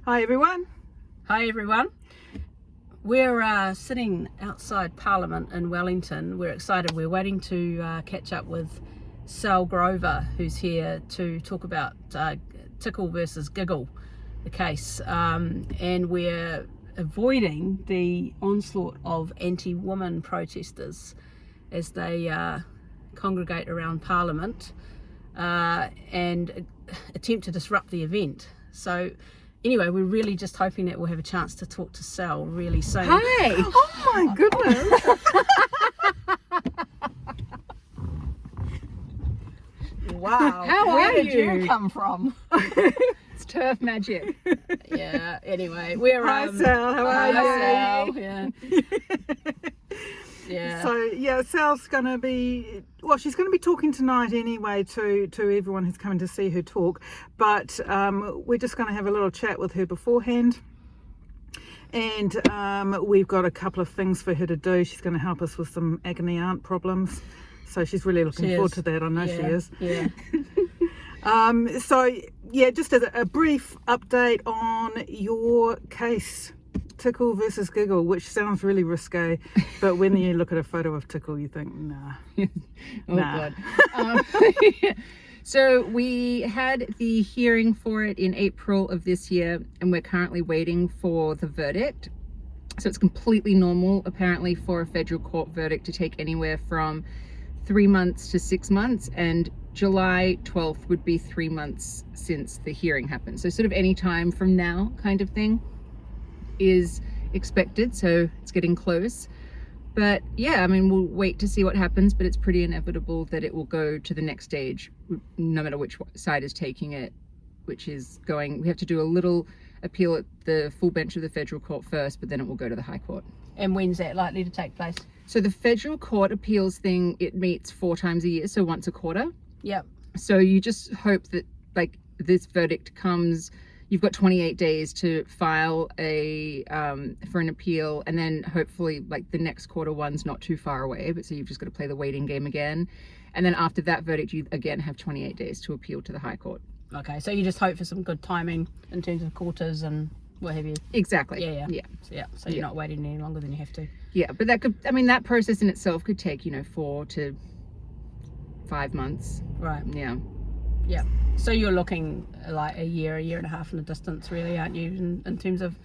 Hi everyone. Hi everyone. We're sitting outside Parliament in Wellington. We're excited. We're waiting to catch up with Sall Grover, who's here to talk about Tickle versus Giggle, the case. And we're avoiding the onslaught of anti-woman protesters as they congregate around Parliament and attempt to disrupt the event. So anyway, we're really just hoping that we'll have a chance to talk to Sall really soon. Hi! Oh my goodness! Wow! Where did you come from? It's TERF magic. Yeah. Anyway, we're Hi Sall, how are you? Hi Sall. Yeah. Yeah. So Sall's going to be, well, she's going to be talking tonight anyway to everyone who's coming to see her talk, but we're just going to have a little chat with her beforehand, and we've got a couple of things for her to do. She's going to help us with some agony aunt problems, so she's really looking forward to that. I know she is. Yeah. Just as a brief update on your case, Tickle versus Giggle, which sounds really risque, but when you look at a photo of Tickle, you think, nah. God. So we had the hearing for it in April of this year, and we're currently waiting for the verdict. So it's completely normal, apparently, for a federal court verdict to take anywhere from 3 months to 6 months, and July 12th would be 3 months since the hearing happened. So sort of any time from now kind of thing is expected, so it's getting close. But yeah, I mean, we'll wait to see what happens, but it's pretty inevitable that it will go to the next stage, no matter which side is taking it, which is going, we have to do a little appeal at the full bench of the federal court first, but then it will go to the High Court. And when's that likely to take place? So the federal court appeals thing, it meets 4 times a year, so once a quarter. Yep. So you just hope that, like, this verdict comes, you've got 28 days to file a for an appeal, and then hopefully, like, the next quarter one's not too far away, but so you've just got to play the waiting game again. And then after that verdict, you again have 28 days to appeal to the High Court. Okay, so you just hope for some good timing in terms of quarters and what have you. Exactly. Yeah. So you're not waiting any longer than you have to. Yeah, but that could, I mean, that process in itself could take, 4 to 5 months. Right. Yeah. Yeah. So you're looking like a year and a half in the distance, really, aren't you, in terms of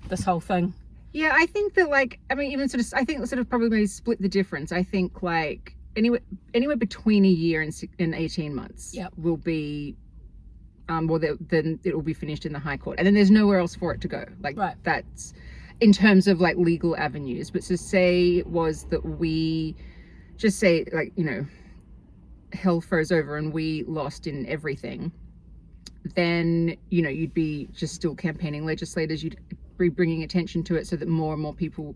this whole thing? Yeah, I think that, like, I mean, even I think sort of probably maybe split the difference. I think, like, anywhere between a year and 18 months will be, then it will be finished in the High Court. And then there's nowhere else for it to go. Like, that's in terms of, like, legal avenues. But to say was that we just say, like, hell froze over and we lost in everything, then you'd be just still campaigning legislators, you'd be bringing attention to it so that more and more people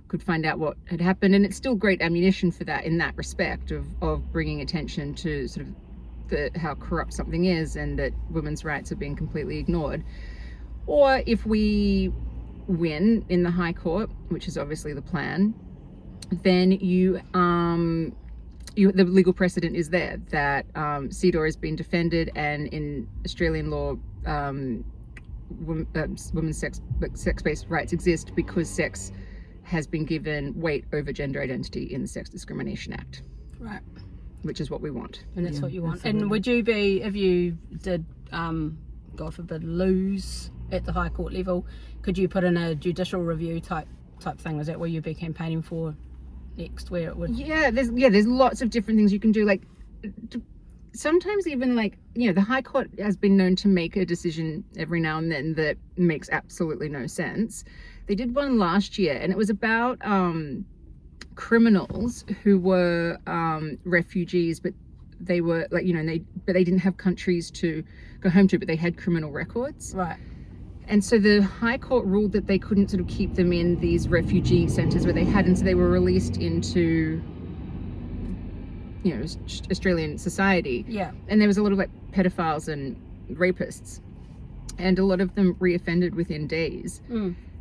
could find out what had happened. And it's still great ammunition for that, in that respect of bringing attention to sort of how corrupt something is and that women's rights are being completely ignored. Or if we win in the High Court, which is obviously the plan, then the legal precedent is there that CEDAW has been defended, and in Australian law, women's sex-based rights exist because sex has been given weight over gender identity in the Sex Discrimination Act. Right. Which is what we want. And that's what you want. Absolutely. And would you be, if you did, God forbid, lose at the High Court level, could you put in a judicial review type thing? Is that what you'd be campaigning for next, where it would? There's lots of different things you can do. Like, sometimes even, like, the High Court has been known to make a decision every now and then that makes absolutely no sense. They did one last year, and it was about criminals who were refugees, but they were, like, but they didn't have countries to go home to, but they had criminal records. Right. And so the High Court ruled that they couldn't sort of keep them in these refugee centres where they had, and so they were released into, Australian society. Yeah. And there was a lot of, like, pedophiles and rapists, and a lot of them reoffended within days.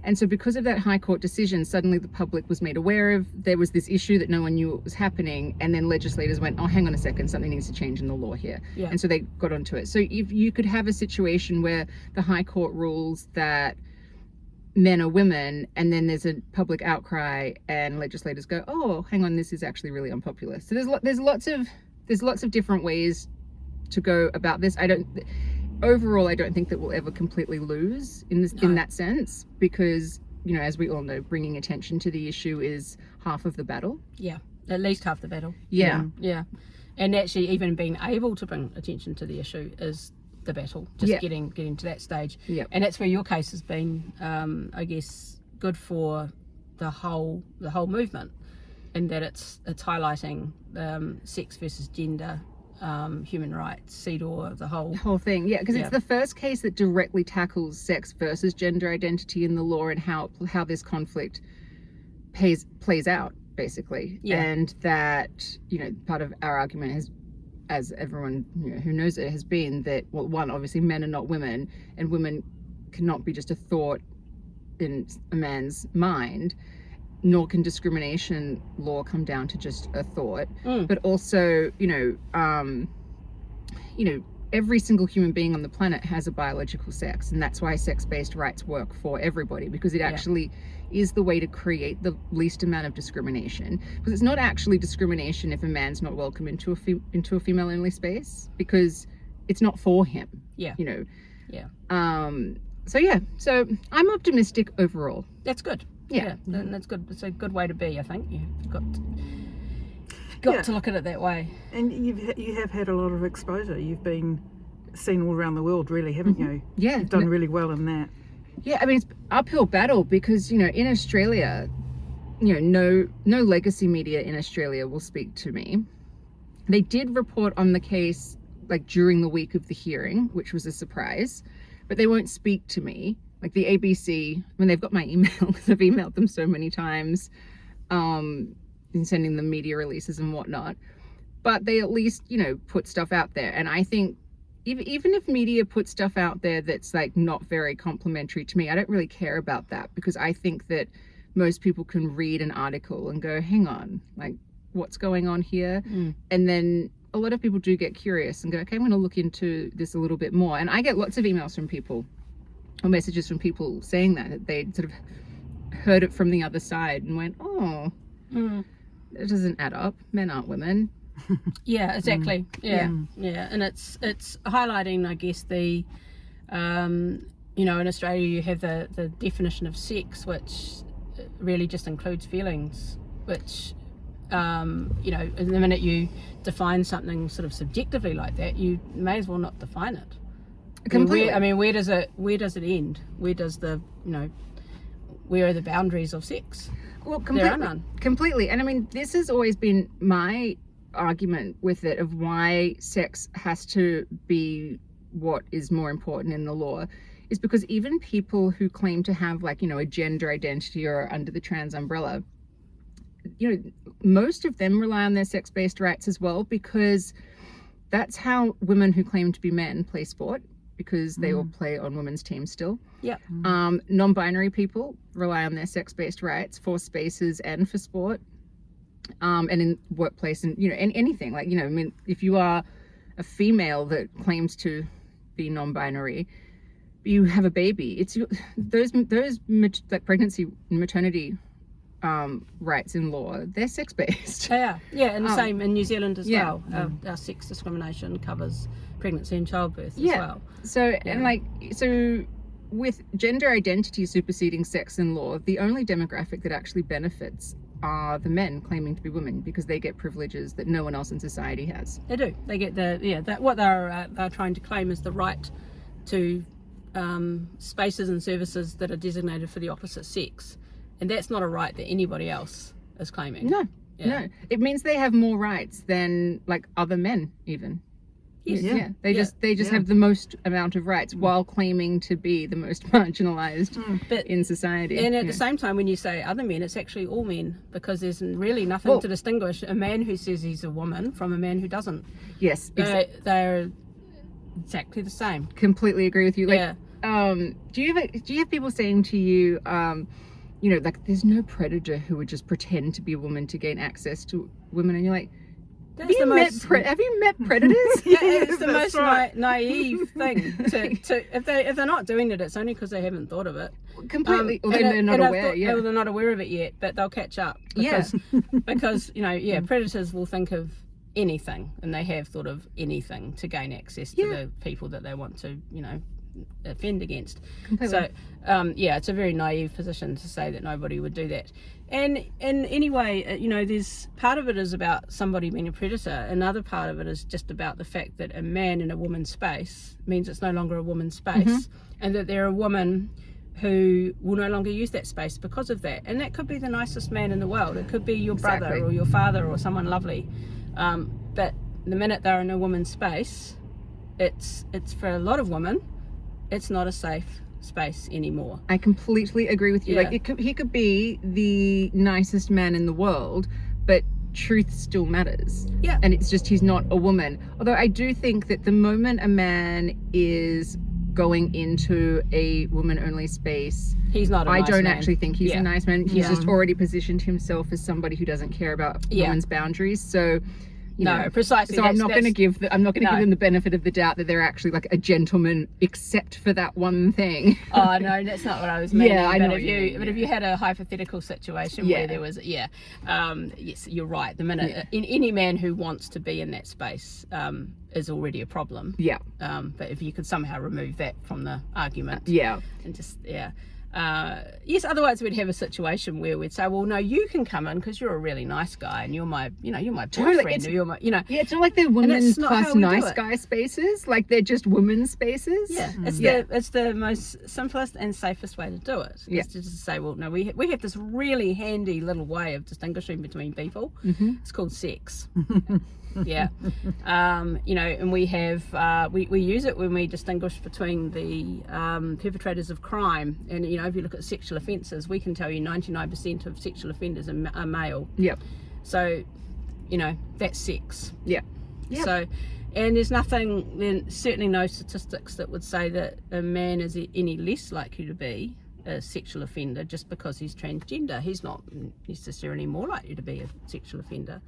And so because of that High Court decision, suddenly the public was made aware of, there was this issue that no one knew what was happening, and then legislators went, oh, hang on a second, something needs to change in the law here. Yeah. And so they got onto it. So if you could have a situation where the High Court rules that men are women, and then there's a public outcry and legislators go, oh, hang on, this is actually really unpopular. So there's lots of different ways to go about this. Overall, I don't think that we'll ever completely lose in that sense, because, you know, as we all know, bringing attention to the issue is half of the battle. Yeah, at least half the battle. Yeah. And actually even being able to bring attention to the issue is the battle, just getting to that stage. And that's where your case has been, I guess, good for the whole movement, in that it's highlighting sex versus gender, human rights, CEDAW, the whole thing. Yeah, because it's the first case that directly tackles sex versus gender identity in the law, and how this conflict plays out, basically. And that, you know, part of our argument has, as everyone, you know, who knows it, has been that, well, one, obviously men are not women, and women cannot be just a thought in a man's mind, nor can discrimination law come down to just a thought. But also, you know, every single human being on the planet has a biological sex, and that's why sex-based rights work for everybody, because it actually is the way to create the least amount of discrimination. Because it's not actually discrimination if a man's not welcome into a female-only space, because it's not for him. You know. So I'm optimistic overall. That's good. Yeah, and that's good. It's a good way to be, I think. You've got to look at it that way. And you have had a lot of exposure. You've been seen all around the world, really, haven't you? Yeah. You've done really well in that. Yeah, I mean, it's uphill battle, because, you know, in Australia, you know, no legacy media in Australia will speak to me. They did report on the case, like, during the week of the hearing, which was a surprise, but they won't speak to me. Like the ABC, when they've got my email, because I've emailed them so many times, in sending them media releases and whatnot, but they at least, you know, put stuff out there. And I think even if media put stuff out there that's like not very complimentary to me, I don't really care about that, because I think that most people can read an article and go, hang on, like, what's going on here? And then a lot of people do get curious and go, okay, I'm going to look into this a little bit more. And I get lots of emails from people, or messages from people saying that they sort of heard it from the other side and went, oh, it doesn't add up. Men aren't women. Yeah, exactly. And it's highlighting, I guess, the you know, in Australia you have the definition of sex, which really just includes feelings, which you know, the minute you define something sort of subjectively like that, you may as well not define it. Completely. Where does it end? Where does the, you know, where are the boundaries of sex? Well, completely. There are none. Completely. And I mean, this has always been my argument with it, of why sex has to be what is more important in the law, is because even people who claim to have, like, you know, a gender identity or under the trans umbrella, you know, most of them rely on their sex-based rights as well, because that's how women who claim to be men play sport, because they all play on women's teams still. Non-binary people rely on their sex-based rights for spaces and for sport, and in workplace, and, you know, and anything, like, you know, I mean, if you are a female that claims to be non-binary, you have a baby, it's those like pregnancy and maternity rights in law, they're sex-based. And the same in New zealand as well. Our sex discrimination covers pregnancy and childbirth as well. So and like, so with gender identity superseding sex in law, the only demographic that actually benefits are the men claiming to be women, because they get privileges that no one else in society has. They do. They get what they're trying to claim is the right to spaces and services that are designated for the opposite sex, and that's not a right that anybody else is claiming. No, it means they have more rights than, like, other men even. They just have the most amount of rights, while claiming to be the most marginalized in society. And at the same time, when you say other men, it's actually all men, because there's really nothing to distinguish a man who says he's a woman from a man who doesn't. Yes, they're exactly the same. Completely agree with you. Like, do you have people saying to you, you know, like, there's no predator who would just pretend to be a woman to gain access to women, and you're like, have you met predators? It's the most naive thing to if they're not doing it, it's only because they haven't thought of it completely, or they're not aware. Or they're not aware of it yet, but they'll catch up. Because you know, predators will think of anything, and they have thought of anything to gain access to the people that they want to, you know, offend against. Completely. So it's a very naive position to say that nobody would do that. And anyway, you know, there's part of it is about somebody being a predator. Another part of it is just about the fact that a man in a woman's space means it's no longer a woman's space, and that they're a woman who will no longer use that space because of that. And that could be the nicest man in the world. It could be your brother or your father or someone lovely. But the minute they're in a woman's space, it's for a lot of women, it's not a safe space anymore. I completely agree with you. Like, he could be the nicest man in the world, but truth still matters. Yeah. And it's just, he's not a woman. Although I do think that the moment a man is going into a woman-only space, he's not a nice man. I don't actually think he's a nice man. He's just already positioned himself as somebody who doesn't care about women's boundaries. So you know, precisely. So I'm not going to give them the benefit of the doubt that they're actually like a gentleman, except for that one thing. Oh no, that's not what I was meaning. Yeah, I know. But if you had a hypothetical situation where there was, yes, you're right. The minute any man who wants to be in that space is already a problem. Yeah. But if you could somehow remove that from the argument. And just yes, otherwise we'd have a situation where we'd say, well, no, you can come in because you're a really nice guy and you're my boyfriend, or you're my, it's not like they're women's plus nice guy spaces, like they're just women's spaces. It's the most simplest and safest way to do it. Is to just say, well, no, we have this really handy little way of distinguishing between people. It's called sex. And we have we use it when we distinguish between the perpetrators of crime. And if you look at sexual offences, we can tell you 99% of sexual offenders are male. So that's sex. So, and there's certainly no statistics that would say that a man is any less likely to be a sexual offender just because he's transgender. He's not necessarily more likely to be a sexual offender,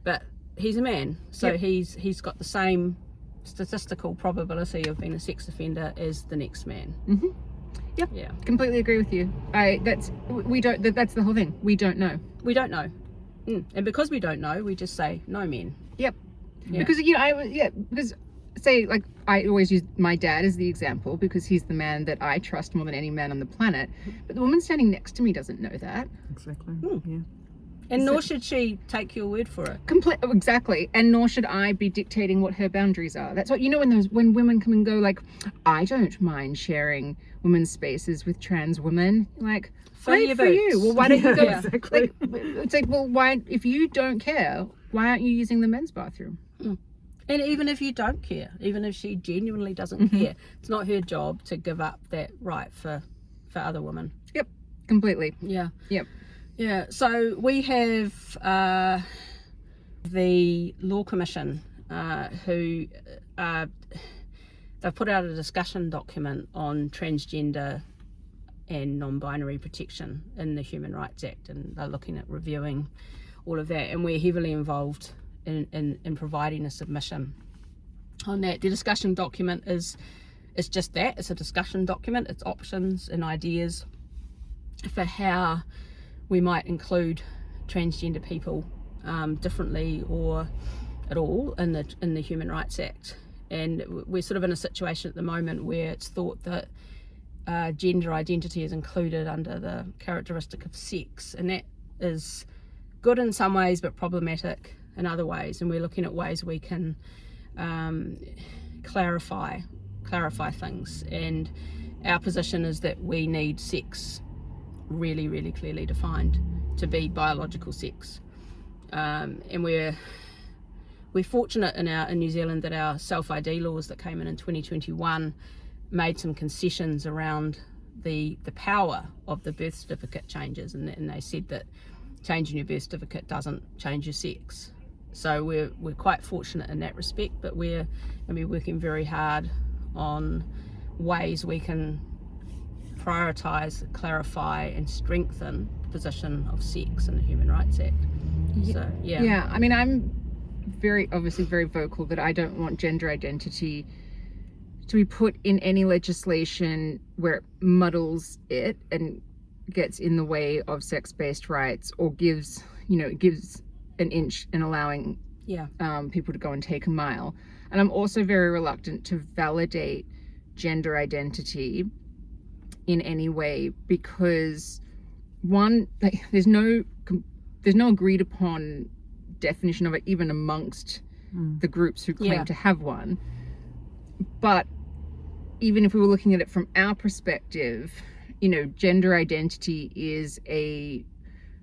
but he's a man, so he's got the same statistical probability of being a sex offender as the next man. Completely agree with you. That's the whole thing. We don't know. And because we don't know, we just say no men. Because because say, like, I always use my dad as the example because he's the man that I trust more than any man on the planet, but the woman standing next to me doesn't know that. Exactly. And nor should she take your word for it. Exactly. And nor should I be dictating what her boundaries are. That's what, when women come and go, like, I don't mind sharing women's spaces with trans women. Like, great for you. Well, why don't you go? Exactly. It's like, well, why, if you don't care, why aren't you using the men's bathroom? And even if you don't care, even if she genuinely doesn't care, it's not her job to give up that right for other women. Completely. Yeah, so we have the Law Commission who they've put out a discussion document on transgender and non-binary protection in the Human Rights Act, and they're looking at reviewing all of that, and we're heavily involved in providing a submission on that. The discussion document is just that, it's a discussion document, it's options and ideas for how we might include transgender people differently or at all in the Human Rights Act. And we're sort of in a situation at the moment where it's thought that gender identity is included under the characteristic of sex, and that is good in some ways but problematic in other ways, and we're looking at ways we can clarify things. And our position is that we need sex really, really clearly defined to be biological sex, and we're fortunate in New Zealand that our self-ID laws that came in 2021 made some concessions around the power of the birth certificate changes, and they said that changing your birth certificate doesn't change your sex. So we're quite fortunate in that respect, but we're going to be working very hard on ways we can prioritise, clarify and strengthen the position of sex in the Human Rights Act. So yeah, I mean, I'm obviously very vocal that I don't want gender identity to be put in any legislation where it muddles it and gets in the way of sex-based rights, or gives an inch in allowing people to go and take a mile. And I'm also very reluctant to validate gender identity in any way, because one, like, there's no agreed upon definition of it even amongst the groups who claim to have one. But even if we were looking at it from our perspective, gender identity is a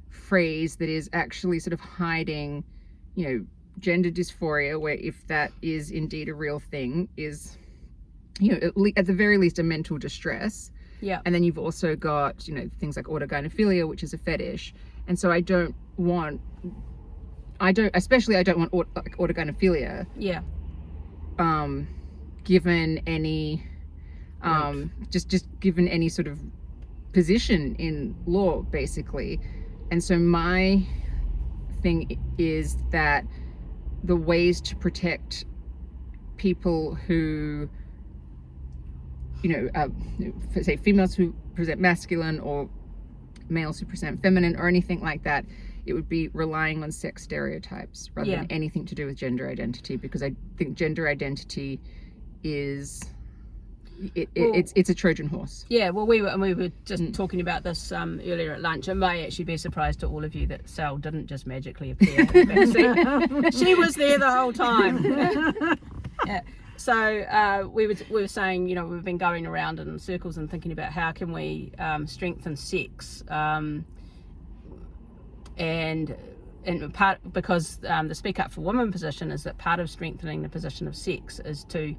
phrase that is actually sort of hiding, gender dysphoria, where, if that is indeed a real thing, is, at the very least, a mental distress. Yeah. And then you've also got, things like autogynephilia, which is a fetish. And so I don't want autogynephilia. Yeah. Given any, just given any sort of position in law, basically. And so my thing is that the ways to protect people who, say females who present masculine, or males who present feminine, or anything like that, it would be relying on sex stereotypes rather than anything to do with gender identity, because I think gender identity is it's a Trojan horse. Yeah, well, we were just talking about this earlier at lunch. It may actually be a surprise to all of you that Sall didn't just magically appear in the back seat. She was there the whole time. Yeah. So we were saying, we've been going around in circles and thinking about how can we strengthen sex, and part, because the Speak Up for Women position is that part of strengthening the position of sex is to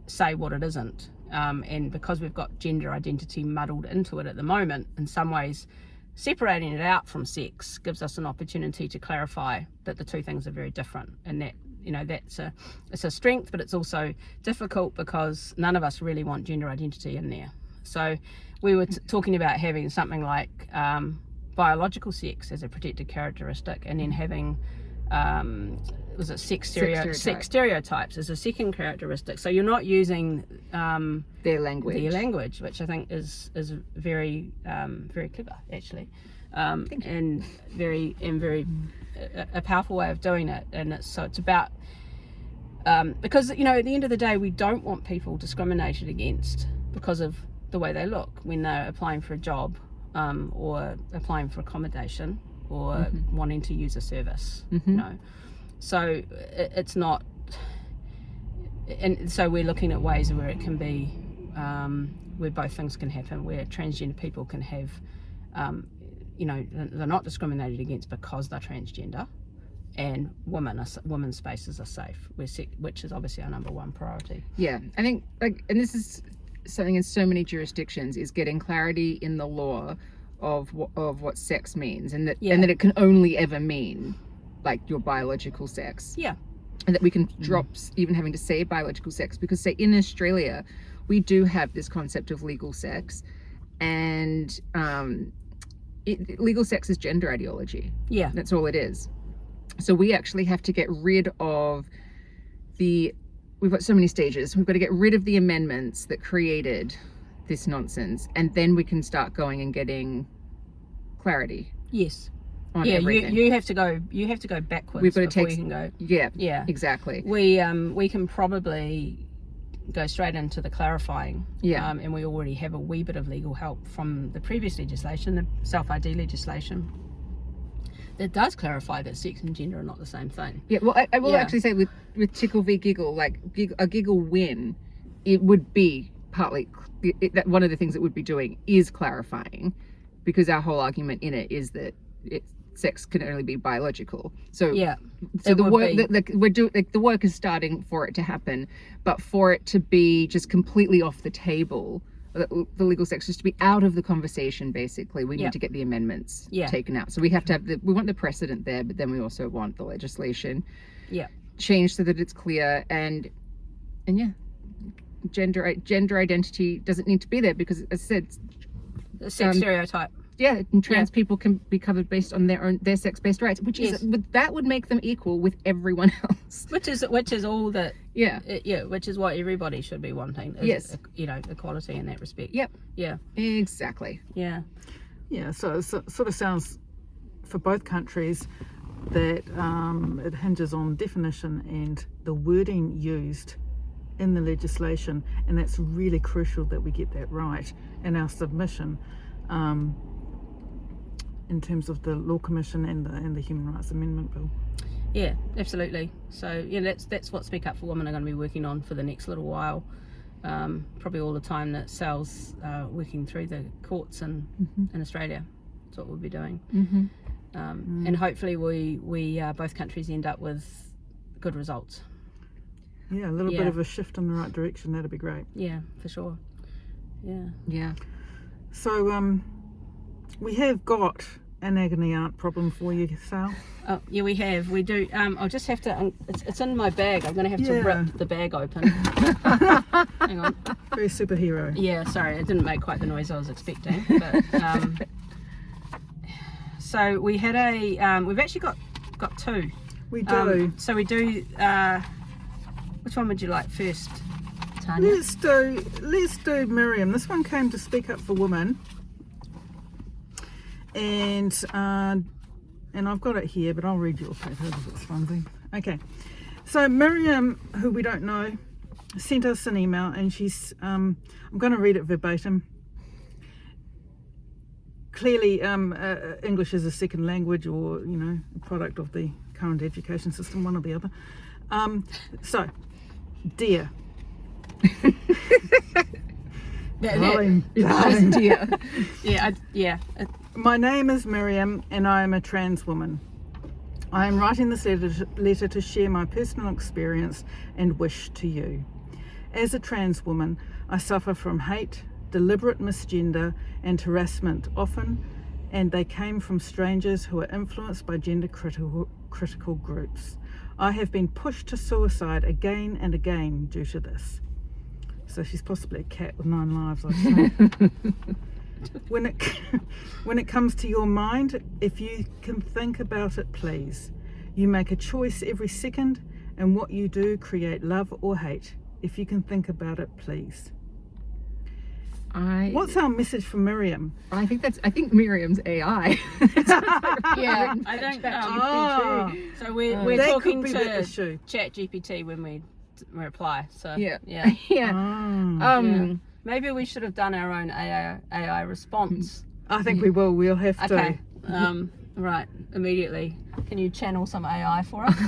say what it isn't, and because we've got gender identity muddled into it at the moment, in some ways separating it out from sex gives us an opportunity to clarify that the two things are very different, and that it's a strength, but it's also difficult because none of us really want gender identity in there. So we were talking about having something like biological sex as a protected characteristic, and then having sex stereotypes as a second characteristic. So you're not using their language, which I think is very very clever, actually, and very a powerful way of doing it. And it's about because at the end of the day, we don't want people discriminated against because of the way they look when they're applying for a job, or applying for accommodation, or wanting to use a service. So it's not, and so we're looking at ways where it can be where both things can happen, where transgender people can have they're not discriminated against because they're transgender, and women's spaces are safe, which is obviously our number one priority. Yeah, I think, and this is something in so many jurisdictions, is getting clarity in the law of what sex means, and that it can only ever mean like your biological sex. Yeah. And that we can drop even having to say biological sex, because, say, in Australia we do have this concept of legal sex, and legal sex is gender ideology. Yeah, that's all it is. So we actually have to get rid of we've got so many stages. We've got to get rid of the amendments that created this nonsense, and then we can start going and getting clarity. Yes. On everything. You have to go backwards. We've got to take. You can go. Yeah, exactly. We can probably go straight into the clarifying. Yeah. And we already have a wee bit of legal help from the previous legislation, the self-ID legislation, that does clarify that sex and gender are not the same thing. Yeah, well, I will actually say with Tickle v Giggle, like a Giggle win, it would be partly that one of the things it would be doing is clarifying, because our whole argument in it is that sex can only be biological. So so the work the work is starting for it to happen, but for it to be just completely off the table, the legal sex just to be out of the conversation, basically, we need to get the amendments taken out. So we have to have we want the precedent there, but then we also want the legislation changed so that it's clear, and gender identity doesn't need to be there because, as I said, The sex stereotype. yeah, and trans people can be covered based on their sex-based rights, which is that would make them equal with everyone else. Which is all that. Which is what everybody should be wanting. Is, equality in that respect. Yep. Yeah. Exactly. Yeah. Yeah, so it sort of sounds for both countries that it hinges on definition and the wording used in the legislation, and that's really crucial that we get that right in our submission. In terms of the Law Commission and the Human Rights Amendment Bill. Yeah, absolutely. So that's what Speak Up for Women are going to be working on for the next little while. Probably all the time that Sall's working through the courts in Australia. That's what we'll be doing. And hopefully we both countries end up with good results. Yeah, a little bit of a shift in the right direction. That'd be great. Yeah, for sure. Yeah. So we have got an agony aunt problem for you, Sall. Oh, yeah, we have. We do. I'll just have to. It's in my bag. I'm going to have to rip the bag open. Hang on. Very superhero. Yeah, sorry, it didn't make quite the noise I was expecting. But so we had we've actually got two. We do. So we do. Which one would you like first, Tanya? Let's do Miriam. This one came to Speak Up for Women. And I've got it here, but I'll read yours later because it's fun. Okay, so Miriam, who we don't know, sent us an email, and she's I'm going to read it verbatim. Clearly, English is a second language, or a product of the current education system, one or the other. So, dear. Darling. Dear. Yeah. My name is Miriam and I am a trans woman. I am writing this letter to share my personal experience and wish to you. As a trans woman, I suffer from hate, deliberate misgender and harassment often, and they came from strangers who are influenced by gender critical groups. I have been pushed to suicide again and again due to this. So she's possibly a cat with 9 lives, I'd say. When it comes to your mind, if you can think about it, please. You make a choice every second, and what you do create love or hate. If you can think about it, please. What's our message for Miriam? I think Miriam's AI. Yeah, I don't know. So we're talking to ChatGPT when we reply. So yeah. Maybe we should have done our own AI response. I think we will. We'll have to. Okay. Right. Immediately. Can you channel some AI for us?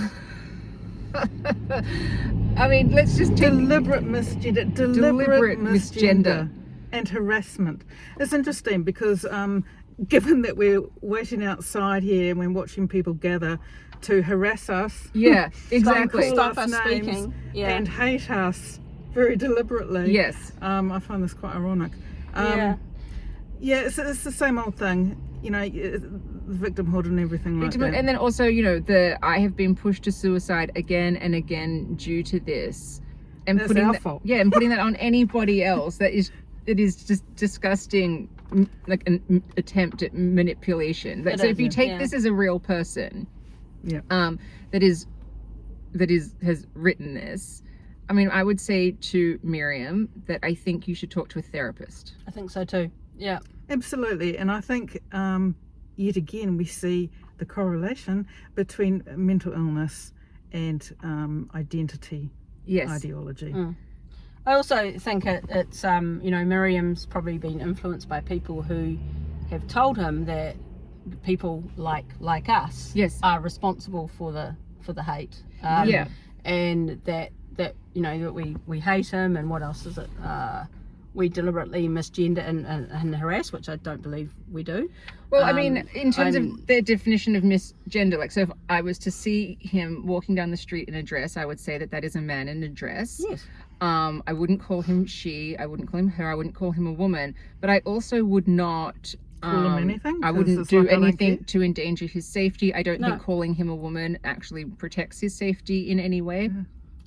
I mean, let's just take deliberate misgender and harassment. It's interesting because given that we're waiting outside here and we're watching people gather to harass us, exactly, stop us speaking, and hate us very deliberately. Yes. I find this quite ironic. It's the same old thing, the victimhood and everything like that. And then also, I have been pushed to suicide again and again due to this. And that's our fault. Yeah, and putting that on anybody else, it is just disgusting, like an attempt at manipulation. So if you take this as a real person, that has written this, I mean, I would say to Miriam that I think you should talk to a therapist. I think so too. Yeah. Absolutely. And I think yet again we see the correlation between mental illness and identity ideology. I also think it's Miriam's probably been influenced by people who have told him that people like us are responsible for the hate. And that we hate him, and what else is it? We deliberately misgender and harass, which I don't believe we do. Well, I mean, in terms of their definition of misgender, like, so if I was to see him walking down the street in a dress, I would say that is a man in a dress. Yes. I wouldn't call him she, I wouldn't call him her, I wouldn't call him a woman, but I also would not call him anything. I wouldn't do anything to endanger his safety. I don't think calling him a woman actually protects his safety in any way.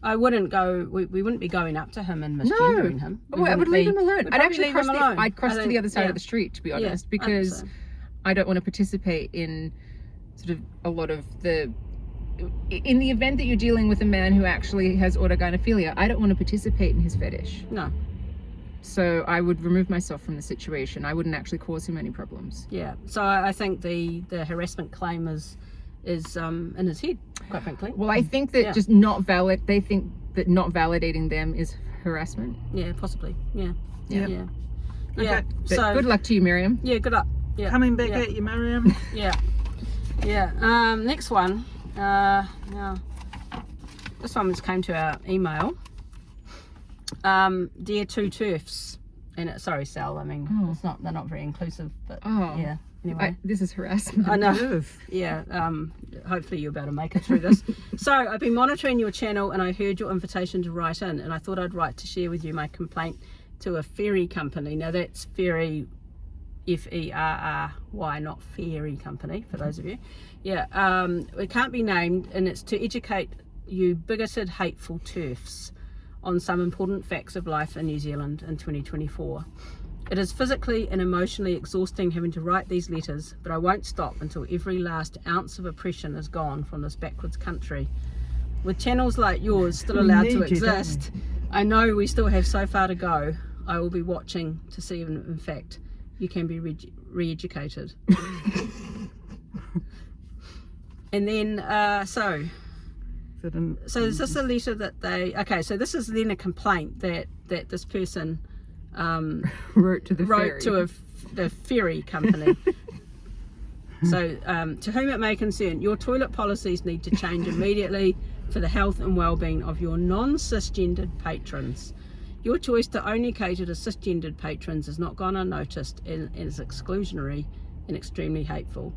I wouldn't go. We wouldn't be going up to him and misgendering him. Well, I would leave him alone. We'd I'd probably actually leave him alone. I'd cross to the other side yeah. of the street, to be honest, Yeah, because I don't want to participate in sort of a lot of the. In the event that you're dealing with a man who actually has autogynephilia, I don't want to participate in his fetish. No. So I would remove myself from the situation. I wouldn't actually cause him any problems. Yeah. So I think the harassment claim is in his head, quite frankly. Well, I think that just not valid. They think that not validating them is harassment. Yeah, possibly. Yeah. Yeah. Yeah. Okay. Yeah. But So good luck to you, Miriam. yeah, good luck. Yeah. Coming back yeah. at you, Miriam. Yeah. Yeah. Next one. Now, this one just came to our email. Dear two TERFs, and sorry, Sal. I mean, it's not. They're not very inclusive, but yeah. Anyway, This is harassment. I know. Yeah. Hopefully you'll be able to make it through this. So I've been monitoring your channel, and I heard your invitation to write in, and I thought I'd write to share with you my complaint to a ferry company. Now that's ferry. Ferry, not fairy company, for those of you. Yeah, it can't be named, and it's to educate you bigoted, hateful TERFs on some important facts of life in New Zealand in 2024. It is physically and emotionally exhausting having to write these letters, but I won't stop until every last ounce of oppression is gone from this backwards country. With channels like yours still allowed to exist, I know we still have so far to go. I will be watching to see if, in fact, you can be re-educated. And then, so is this a letter that they... Okay, so this is then a complaint that this person wrote to the ferry company. So, to whom it may concern, your toilet policies need to change immediately for the health and well-being of your non-cisgendered patrons. Your choice to only cater to cisgendered patrons has not gone unnoticed and is exclusionary and extremely hateful.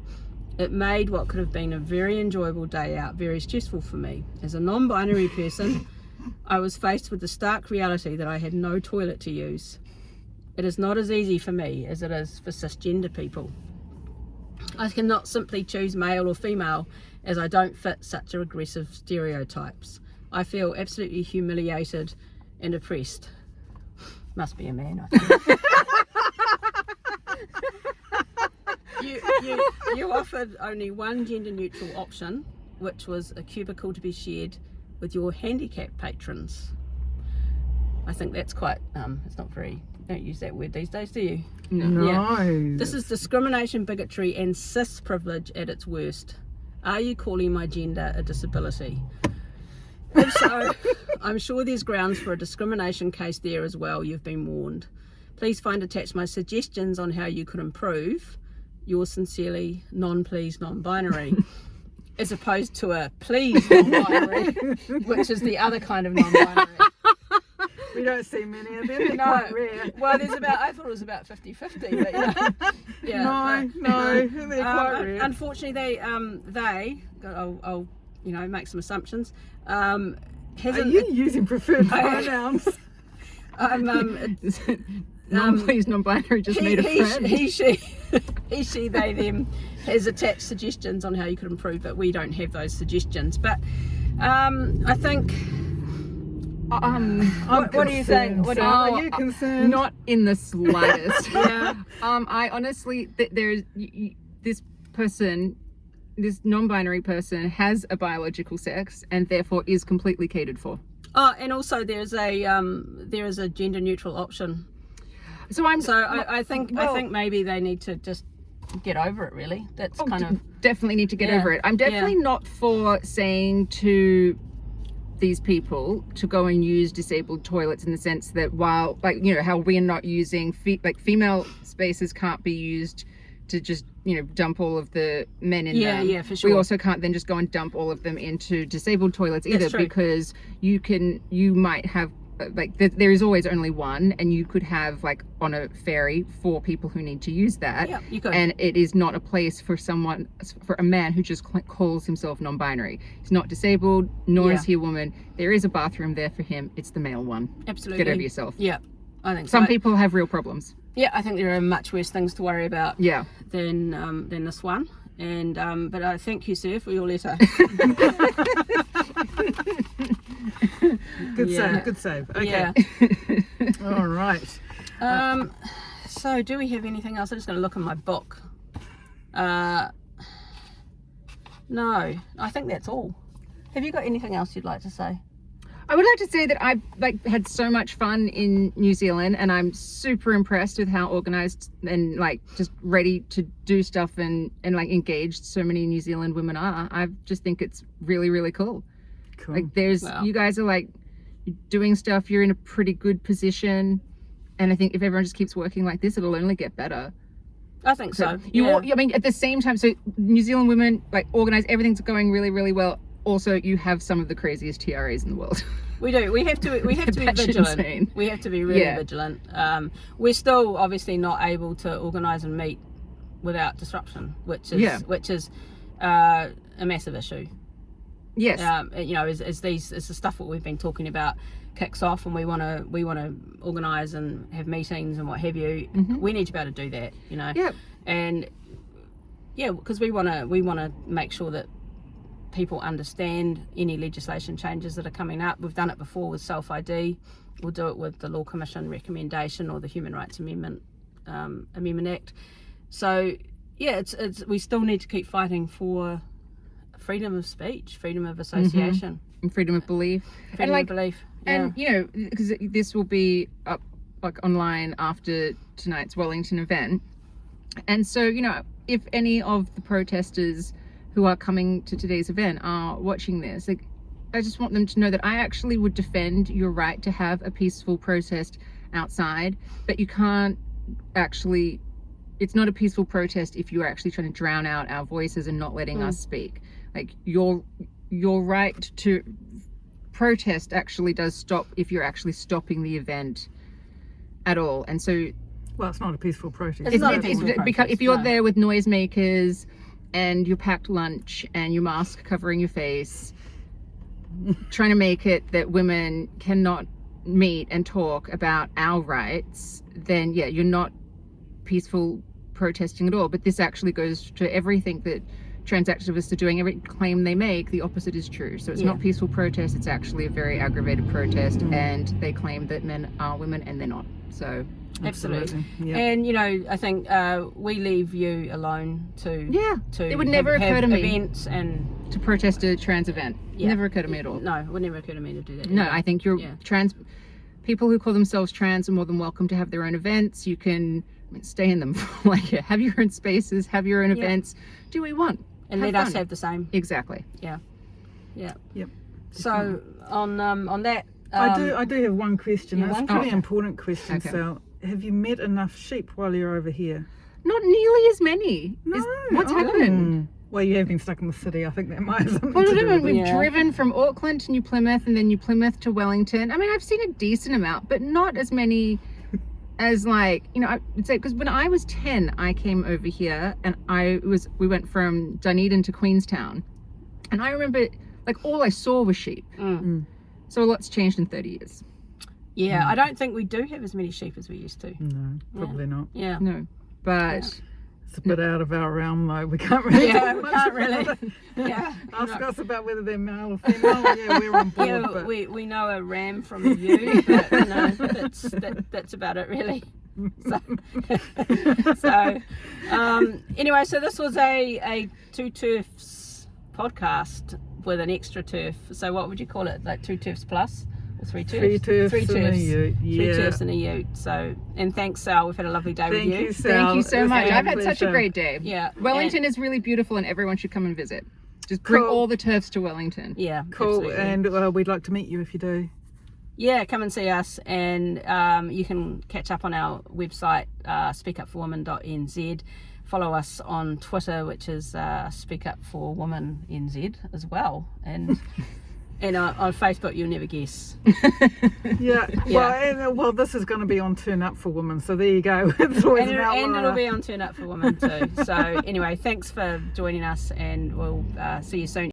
It made what could have been a very enjoyable day out very stressful for me. As a non-binary person, I was faced with the stark reality that I had no toilet to use. It is not as easy for me as it is for cisgender people. I cannot simply choose male or female as I don't fit such aggressive stereotypes. I feel absolutely humiliated and oppressed. Must be a man, I think. You offered only one gender neutral option, which was a cubicle to be shared with your handicapped patrons. I think that's quite, it's not very, don't use that word these days, do you? No. Yeah. This is discrimination, bigotry and cis privilege at its worst. Are you calling my gender a disability? If so, I'm sure there's grounds for a discrimination case there as well. You've been warned. Please find attached my suggestions on how you could improve. Yours sincerely, non-please, non-binary. As opposed to a please non-binary, which is the other kind of non-binary. We don't see many of them. They're No. quite rare. Well, I thought it was about 50-50, but yeah. No, they're quite rare. Unfortunately, I'll make some assumptions. Are you using preferred pronouns? Non-please, non-binary just made a friend. He, she, they, them has attached suggestions on how you could improve, but we don't have those suggestions. But I think. What do you think? Are you concerned? Not in the slightest. Yeah. I honestly, this person, this non-binary person, has a biological sex and therefore is completely catered for. Oh, and also there is a gender neutral option. I think maybe they need to just get over it. Really, that's definitely need to get over it. I'm definitely not for saying to these people to go and use disabled toilets in the sense that while, like, you know, how we're not using female spaces can't be used to just, you know, dump all of the men in them. Yeah, for sure. We also can't then just go and dump all of them into disabled toilets either, because you might have there is always only one, and you could have, like, on a ferry 4 people who need to use that. Yeah, you could. And it is not a place for a man who just calls himself non-binary. He's not disabled, nor is he a woman. There is a bathroom there for him. It's the male one. Absolutely. Get over yourself. Yeah, I think some people have real problems. Yeah, I think there are much worse things to worry about. Yeah. Than this one. And but I thank you, sir, for your letter. Good Yeah. save. Good save. Okay. Yeah. All right. So do we have anything else? I'm just going to look in my book. No, I think that's all. Have you got anything else you'd like to say? I would like to say that I had so much fun in New Zealand, and I'm super impressed with how organized and just ready to do stuff and engaged so many New Zealand women are. I just think it's really, really cool. Cool. You guys are you're doing stuff. You're in a pretty good position, and I think if everyone just keeps working like this, it'll only get better. I think so. I mean, at the same time, so New Zealand women organize, everything's going really, really well. Also, you have some of the craziest TRAs in the world. We do. We have to be vigilant. Insane. We have to be really vigilant. We're still obviously not able to organise and meet without disruption, which is a massive issue. Yes. As the stuff that we've been talking about kicks off, and we want to organise and have meetings and what have you. Mm-hmm. We need to be able to do that. Yeah. And because we want to make sure that people understand any legislation changes that are coming up. We've done it before with self-ID. We'll do it with the Law Commission recommendation or the Human Rights Amendment Act. So it's we still need to keep fighting for freedom of speech, freedom of association, and freedom of belief. freedom of belief. Yeah. And because this will be up online after tonight's Wellington event, and so if any of the protesters who are coming to today's event are watching this, I just want them to know that I actually would defend your right to have a peaceful protest outside, but you can't actually, it's not a peaceful protest if you're actually trying to drown out our voices and not letting us speak. Your right to protest actually does stop if you're actually stopping the event at all. And so, well, it's not a peaceful protest. It's not a peaceful protest, because if you're no. there with noisemakers and your packed lunch and your mask covering your face, trying to make it that women cannot meet and talk about our rights, then you're not peaceful protesting at all. But this actually goes to everything that trans activists are doing. Every claim they make, the opposite is true. So it's not peaceful protest, it's actually a very aggravated protest, and they claim that men are women and they're not. So Absolutely. Yeah. And I think we leave you alone to it would never occur to me events and to protest a trans event. Never occur to me at all. No, it would never occur to me to do that. No, I think trans people who call themselves trans are more than welcome to have their own events. You can stay in them, have your own spaces, have your own events, do what you want, and let us have the same. Exactly. Yeah. Yep. So on that, I do have one question. Yeah, It's a one pretty question. important question. Okay. So, have you met enough sheep while you're over here? Not nearly as many. No. What's happened? Well, you have been stuck in the city. I think that might have something Well, to do with it. we've driven from Auckland to New Plymouth and then New Plymouth to Wellington. I mean, I've seen a decent amount, but not as many as I would say, because when I was 10, I came over here and we went from Dunedin to Queenstown. And I remember all I saw was sheep. So a lot's changed in 30 years. Yeah, I don't think we do have as many sheep as we used to. No, probably not. Yeah. No, but It's a bit out of our realm, though. We can't really. Yeah, do we much can't about really. it. Yeah. Ask us about whether they're male or female. Yeah, we're on board. Yeah, but we know a ram from a ewe, but that's about it really. So anyway, so this was a two TERFs podcast with an extra TERF. So what would you call it? Like 2 TERFs plus? Or 3 TERFs? 3 TERFs and a ute. Three Yeah. TERFs and a ute. So, and thanks, Sal. We've had a lovely day with Thank you. you, Sal. thank you It so was much. a I've had such a pleasure. great day. Yeah. Wellington is really beautiful and everyone should come and visit. Just bring Cool. all the TERFs to Wellington. Yeah. Cool, absolutely. and we'd like to meet you if you do. Yeah, come and see us, and you can catch up on our website, speakupforwomen.nz. Follow us on Twitter, which is speakupforwomennz as well, and on Facebook you'll never guess. Yeah. Well, this is going to be on Turn Up for Women, so there you go. It's always an outlier. And it'll be on Turn Up for Women too. So anyway, thanks for joining us, and we'll see you soon.